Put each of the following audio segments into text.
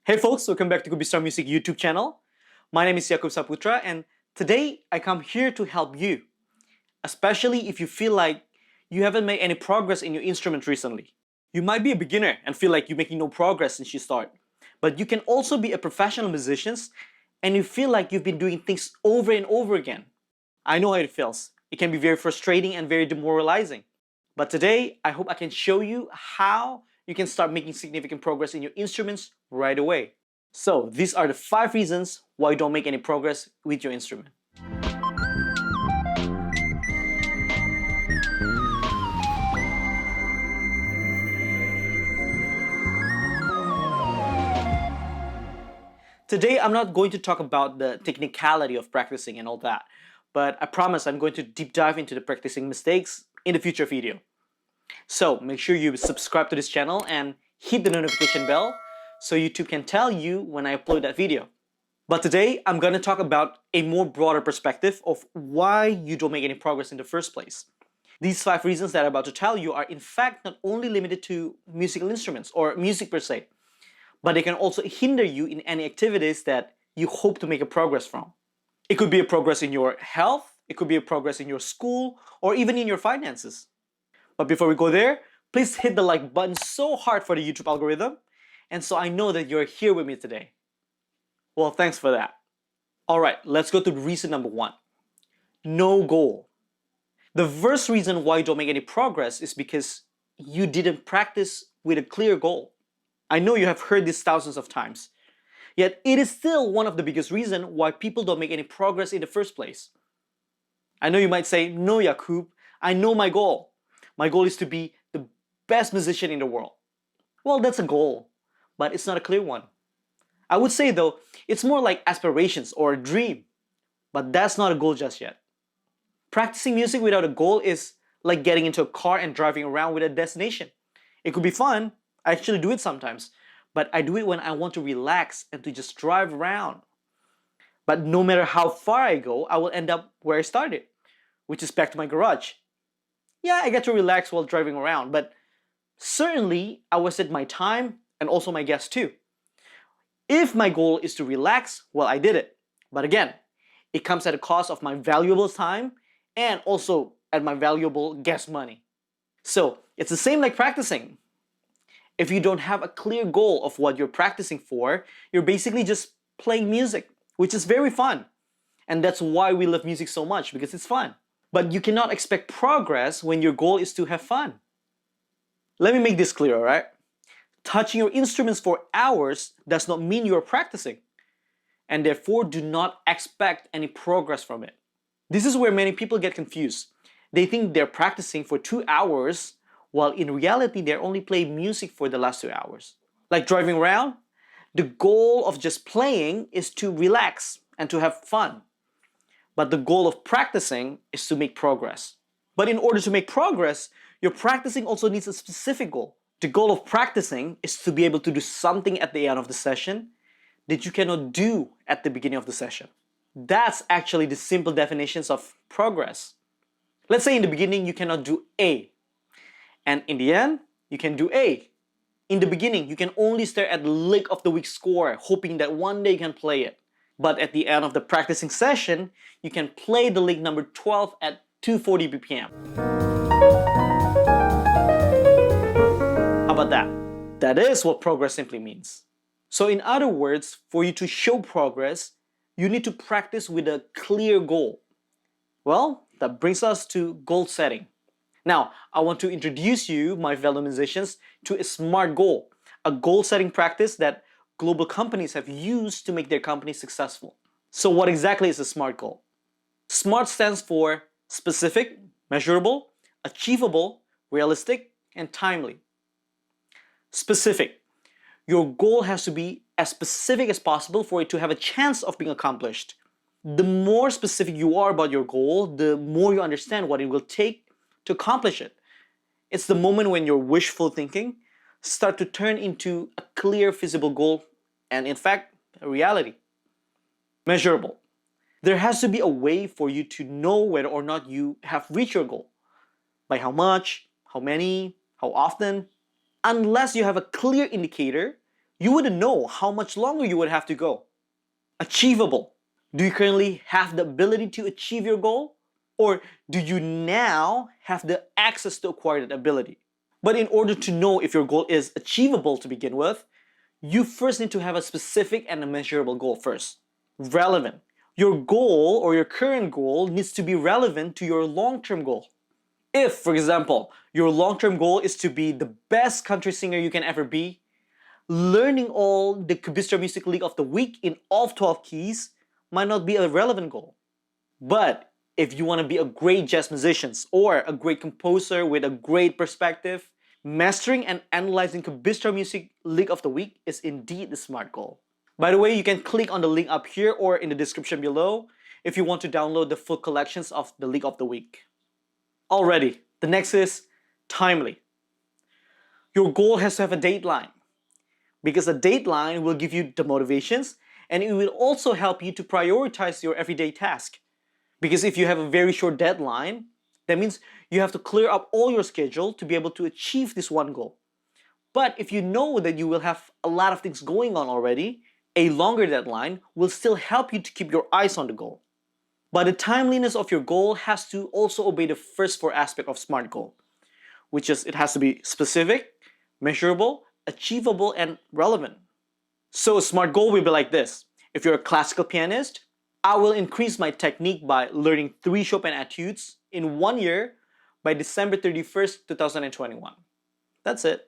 Hey folks, welcome back to S.M.A.R.T Music YouTube channel. My name is Yakub Saputra and today I come here to help you, especially if you feel like you haven't made any progress in your instrument recently. You might be a beginner and feel like you're making no progress since you start, but you can also be a professional musician and you feel like you've been doing things over and over again. I know how it feels. It can be very frustrating and very demoralizing. But today, I hope I can show you how you can start making significant progress in your instruments right away. So, these are the 5 reasons why you don't make any progress with your instrument. Today, I'm not going to talk about the technicality of practicing and all that, but I promise I'm going to deep dive into the practicing mistakes in the future video. So make sure you subscribe to this channel and hit the notification bell so YouTube can tell you when I upload that video. But today, I'm going to talk about a more broader perspective of why you don't make any progress in the first place. These 5 reasons that I'm about to tell you are in fact not only limited to musical instruments or music per se, but they can also hinder you in any activities that you hope to make a progress from. It could be a progress in your health, it could be a progress in your school, or even in your finances. But before we go there, please hit the like button so hard for the YouTube algorithm, and so I know that you're here with me today. Well, thanks for that. Alright, let's go to reason number 1. No goal. The first reason why you don't make any progress is because you didn't practice with a clear goal. I know you have heard this thousands of times, yet it is still one of the biggest reasons why people don't make any progress in the first place. I know you might say, no Yakub, I know my goal. My goal is to be the best musician in the world. Well, that's a goal, but it's not a clear one. I would say though, it's more like aspirations or a dream, but that's not a goal just yet. Practicing music without a goal is like getting into a car and driving around with a destination. It could be fun, I actually do it sometimes, but I do it when I want to relax and to just drive around. But no matter how far I go, I will end up where I started, which is back to my garage. Yeah, I get to relax while driving around, but certainly I wasted my time and also my gas too. If my goal is to relax, well, I did it. But again, it comes at a cost of my valuable time and also at my valuable gas money. So it's the same like practicing. If you don't have a clear goal of what you're practicing for, you're basically just playing music, which is very fun. And that's why we love music so much, because it's fun. But you cannot expect progress when your goal is to have fun. Let me make this clear, alright? Touching your instruments for hours does not mean you're practicing, and therefore do not expect any progress from it. This is where many people get confused. They think they're practicing for 2 hours, while in reality they're only playing music for the last 2 hours. Like driving around, the goal of just playing is to relax and to have fun. But the goal of practicing is to make progress. But in order to make progress, your practicing also needs a specific goal. The goal of practicing is to be able to do something at the end of the session that you cannot do at the beginning of the session. That's actually the simple definitions of progress. Let's say in the beginning you cannot do A, and in the end you can do A. In the beginning you can only stare at the lick of the week score, hoping that one day you can play it. But at the end of the practicing session, you can play the lick number 12 at 240 BPM. How about that? That is what progress simply means. So in other words, for you to show progress, you need to practice with a clear goal. Well, that brings us to goal setting. Now, I want to introduce you, my fellow musicians, to a SMART goal, a goal setting practice that global companies have used to make their companies successful. So what exactly is a SMART goal? SMART stands for specific, measurable, achievable, realistic, and timely. Specific. Your goal has to be as specific as possible for it to have a chance of being accomplished. The more specific you are about your goal, the more you understand what it will take to accomplish it. It's the moment when your wishful thinking start to turn into a clear, feasible goal and in fact, a reality. Measurable. There has to be a way for you to know whether or not you have reached your goal. By how much, how many, how often. Unless you have a clear indicator, you wouldn't know how much longer you would have to go. Achievable. Do you currently have the ability to achieve your goal? Or do you now have the access to acquire that ability? But in order to know if your goal is achievable to begin with, you first need to have a specific and a measurable goal first. Relevant. Your goal or your current goal needs to be relevant to your long-term goal. If, for example, your long-term goal is to be the best country singer you can ever be, learning all the Kabistra Music League of the Week in all 12 keys might not be a relevant goal. But if you want to be a great jazz musician or a great composer with a great perspective, mastering and analyzing Kabistra Music League of the Week is indeed the SMART goal. By the way, you can click on the link up here or in the description below if you want to download the full collections of the League of the Week. Alrighty, the next is timely. Your goal has to have a deadline, because a deadline will give you the motivations and it will also help you to prioritize your everyday task. Because if you have a very short deadline, that means you have to clear up all your schedule to be able to achieve this one goal. But if you know that you will have a lot of things going on already, a longer deadline will still help you to keep your eyes on the goal. But the timeliness of your goal has to also obey the first four aspects of SMART goal, which is it has to be specific, measurable, achievable, and relevant. So a SMART goal will be like this. If you're a classical pianist, I will increase my technique by learning 3 Chopin etudes in 1 year by December 31st, 2021. That's it.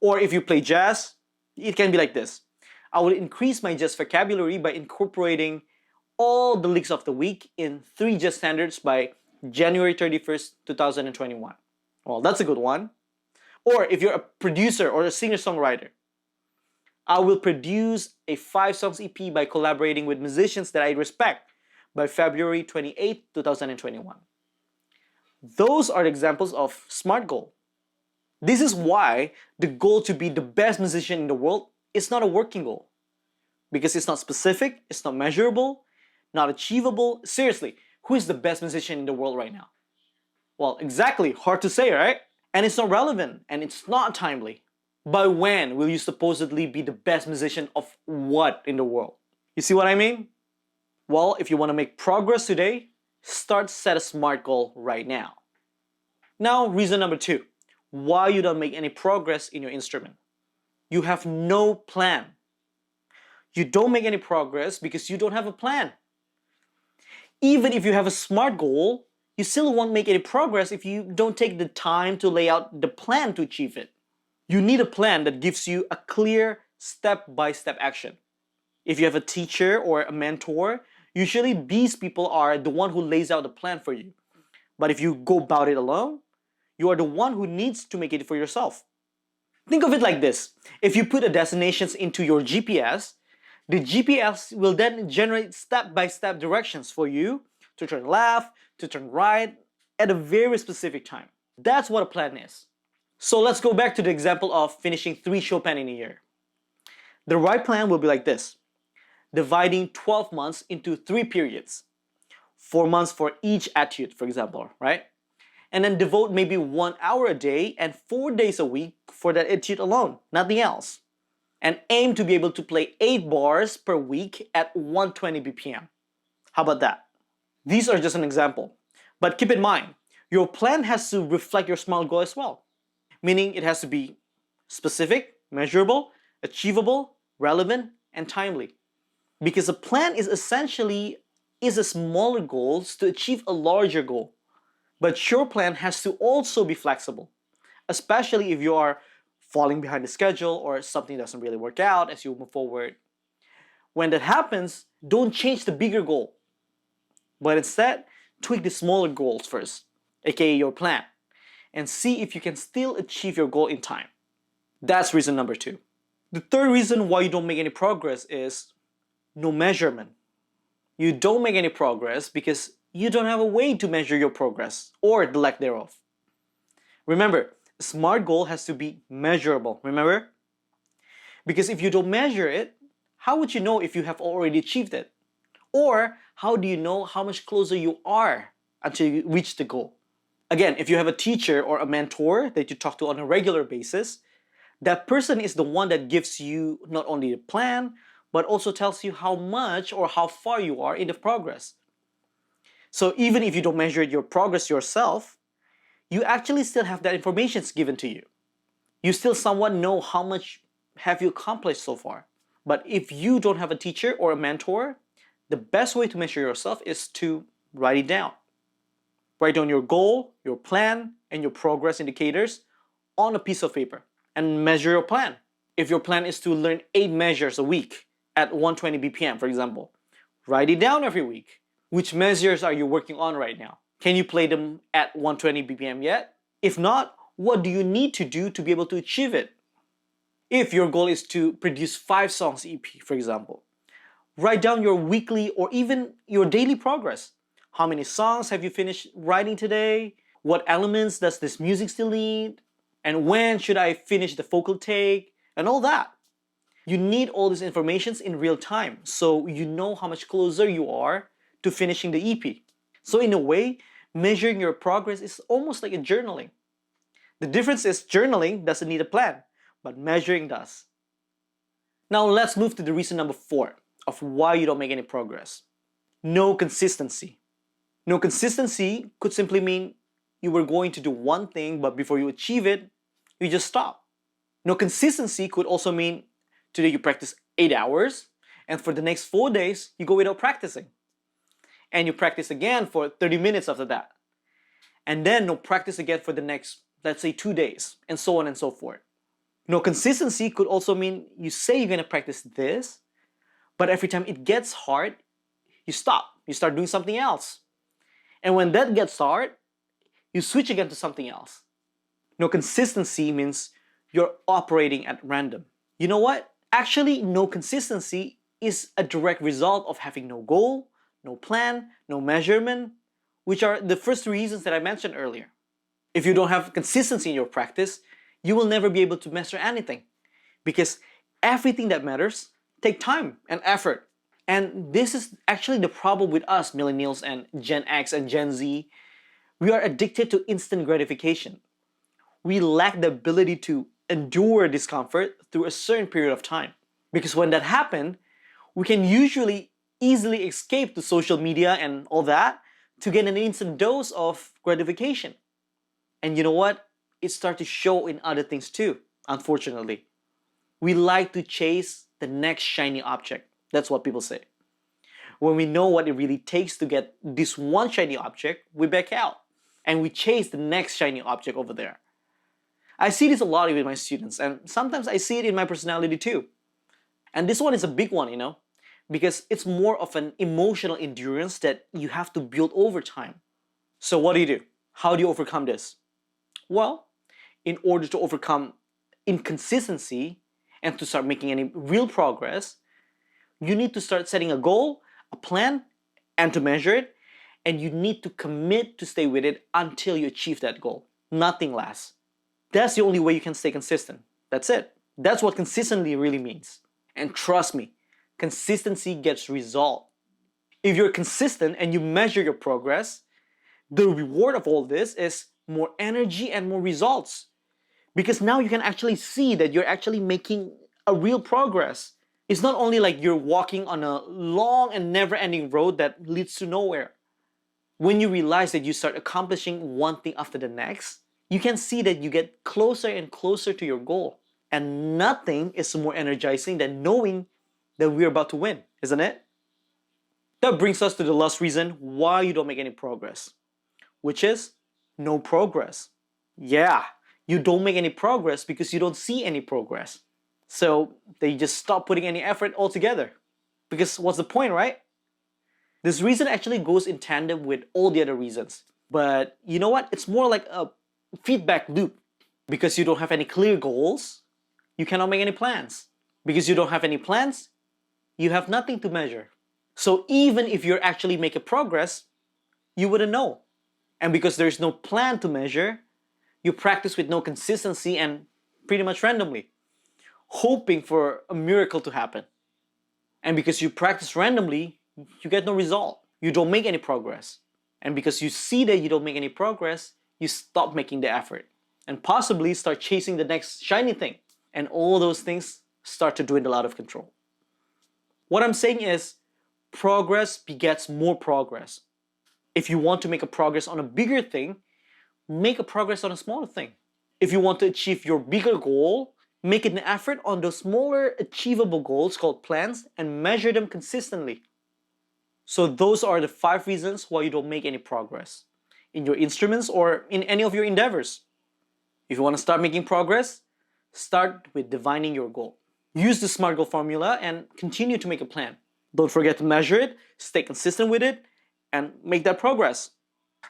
Or if you play jazz, it can be like this. I will increase my jazz vocabulary by incorporating all the leagues of the week in 3 jazz standards by January 31st, 2021. Well, that's a good one. Or if you're a producer or a singer-songwriter, I will produce a 5 songs EP by collaborating with musicians that I respect by February 28, 2021. Those are examples of SMART goal. This is why the goal to be the best musician in the world is not a working goal. Because it's not specific, it's not measurable, not achievable. Seriously, who is the best musician in the world right now? Well, exactly, hard to say, right? And it's not relevant and it's not timely. By when will you supposedly be the best musician of what in the world? You see what I mean? Well, if you want to make progress today, set a SMART goal right now. Now, reason number 2, why you don't make any progress in your instrument. You have no plan. You don't make any progress because you don't have a plan. Even if you have a SMART goal, you still won't make any progress if you don't take the time to lay out the plan to achieve it. You need a plan that gives you a clear step-by-step action. If you have a teacher or a mentor, usually these people are the one who lays out the plan for you. But if you go about it alone, you are the one who needs to make it for yourself. Think of it like this. If you put the destinations into your GPS, the GPS will then generate step-by-step directions for you to turn left, to turn right, at a very specific time. That's what a plan is. So let's go back to the example of finishing 3 Chopin in a year. The right plan will be like this. Dividing 12 months into 3 periods. 4 months for each etude, for example, right? And then devote maybe 1 hour a day and 4 days a week for that etude alone, nothing else. And aim to be able to play 8 bars per week at 120 BPM. How about that? These are just an example. But keep in mind, your plan has to reflect your SMART goal as well. Meaning it has to be specific, measurable, achievable, relevant, and timely. Because a plan is essentially a smaller goals to achieve a larger goal. But your plan has to also be flexible, especially if you are falling behind the schedule or something doesn't really work out as you move forward. When that happens, don't change the bigger goal, but instead tweak the smaller goals first, aka your plan, and see if you can still achieve your goal in time. That's reason number 2. The third reason why you don't make any progress is no measurement. You don't make any progress because you don't have a way to measure your progress or the lack thereof. Remember, a SMART goal has to be measurable, remember? Because if you don't measure it, how would you know if you have already achieved it? Or how do you know how much closer you are until you reach the goal? Again, if you have a teacher or a mentor that you talk to on a regular basis, That person is the one that gives you not only the plan, but also tells you how much or how far you are in the progress. So even if you don't measure your progress yourself, you actually still have that information given to you. You still somewhat know how much have you accomplished so far. But if you don't have a teacher or a mentor, the best way to measure yourself is to write it down. Write down your goal, your plan, and your progress indicators on a piece of paper and measure your plan. If your plan is to learn 8 measures a week at 120 BPM, for example, write it down every week. Which measures are you working on right now? Can you play them at 120 BPM yet? If not, what do you need to do to be able to achieve it? If your goal is to produce 5 songs EP, for example, write down your weekly or even your daily progress. How many songs have you finished writing today? What elements does this music still need? And when should I finish the vocal take? And all that. You need all these informations in real time so you know how much closer you are to finishing the EP. So in a way, measuring your progress is almost like a journaling. The difference is journaling doesn't need a plan, but measuring does. Now let's move to the reason number 4 of why you don't make any progress. No consistency. No consistency could simply mean you were going to do one thing, but before you achieve it, you just stop. No consistency could also mean today you practice 8 hours, and for the next 4 days, you go without practicing. And you practice again for 30 minutes after that. And then no practice again for the next, let's say, 2 days, and so on and so forth. No consistency could also mean you say you're gonna practice this, but every time it gets hard, you stop. You start doing something else. And when that gets hard, you switch again to something else. No consistency means you're operating at random. You know what? Actually, no consistency is a direct result of having no goal, no plan, no measurement, which are the first 3 reasons that I mentioned earlier. If you don't have consistency in your practice, you will never be able to master anything because everything that matters takes time and effort. And this is actually the problem with us millennials and Gen X and Gen Z. We are addicted to instant gratification. We lack the ability to endure discomfort through a certain period of time. Because when that happens, we can usually easily escape to social media and all that to get an instant dose of gratification. And you know what? It starts to show in other things too, unfortunately. We like to chase the next shiny object. That's what people say. When we know what it really takes to get this one shiny object, we back out and we chase the next shiny object over there. I see this a lot with my students, and sometimes I see it in my personality too. And this one is a big one, because it's more of an emotional endurance that you have to build over time. So what do? How do you overcome this? Well, in order to overcome inconsistency and to start making any real progress, you need to start setting a goal, a plan, and to measure it, and you need to commit to stay with it until you achieve that goal. Nothing less. That's the only way you can stay consistent. That's it. That's what consistently really means. And trust me, consistency gets result. If you're consistent and you measure your progress, the reward of all this is more energy and more results. Because now you can actually see that you're actually making a real progress. It's not only like you're walking on a long and never-ending road that leads to nowhere. When you realize that you start accomplishing one thing after the next, you can see that you get closer and closer to your goal. And nothing is more energizing than knowing that we're about to win, isn't it? That brings us to the last reason why you don't make any progress, which is no progress. Yeah, you don't make any progress because you don't see any progress. So they just stop putting any effort altogether. Because what's the point, right? This reason actually goes in tandem with all the other reasons. But you know what? It's more like a feedback loop. Because you don't have any clear goals, you cannot make any plans. Because you don't have any plans, you have nothing to measure. So even if you're actually making progress, you wouldn't know. And because there's no plan to measure, you practice with no consistency and pretty much randomly, hoping for a miracle to happen. And because you practice randomly, you get no result. You don't make any progress. And because you see that you don't make any progress, you stop making the effort and possibly start chasing the next shiny thing. and all those things start to dwindle out of control. What I'm saying is, progress begets more progress. If you want to make a progress on a bigger thing, make a progress on a smaller thing. If you want to achieve your bigger goal, make an effort on those smaller achievable goals called plans and measure them consistently. So those are the 5 reasons why you don't make any progress in your instruments or in any of your endeavors. If you want to start making progress, start with defining your goal. Use the SMART goal formula and continue to make a plan. Don't forget to measure it, stay consistent with it, and make that progress.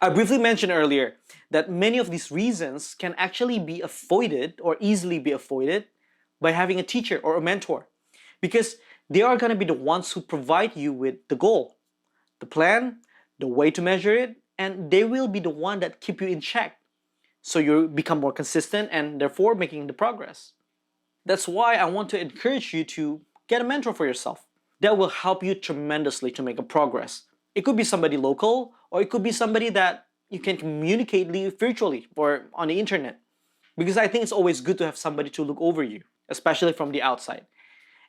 I briefly mentioned earlier that many of these reasons can actually be avoided or easily be avoided by having a teacher or a mentor, because they are going to be the ones who provide you with the goal, the plan, the way to measure it, and they will be the one that keep you in check so you become more consistent and therefore making the progress. That's why I want to encourage you to get a mentor for yourself. That will help you tremendously to make a progress. It could be somebody local, or it could be somebody that you can communicate virtually or on the internet. Because I think it's always good to have somebody to look over you, especially from the outside,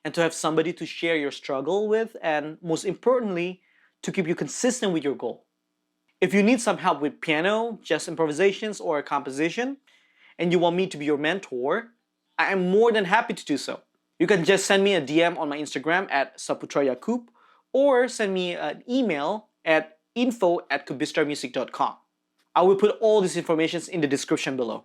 and to have somebody to share your struggle with, and most importantly, to keep you consistent with your goal. If you need some help with piano, just improvisations, or composition, and you want me to be your mentor, I am more than happy to do so. You can just send me a DM on my Instagram at saputrayakub, or send me an email at info@kubistramusic.com. I will put all these information in the description below.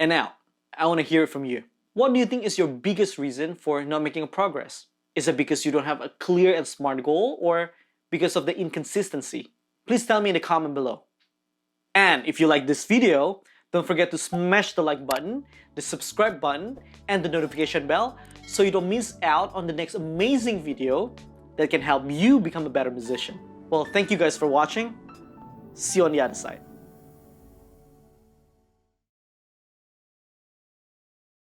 And now, I want to hear it from you. What do you think is your biggest reason for not making a progress? Is it because you don't have a clear and SMART goal, or because of the inconsistency? Please tell me in the comment below. And if you like this video, don't forget to smash the like button, the subscribe button, and the notification bell so you don't miss out on the next amazing video that can help you become a better musician. Well, thank you guys for watching. See you on the other side.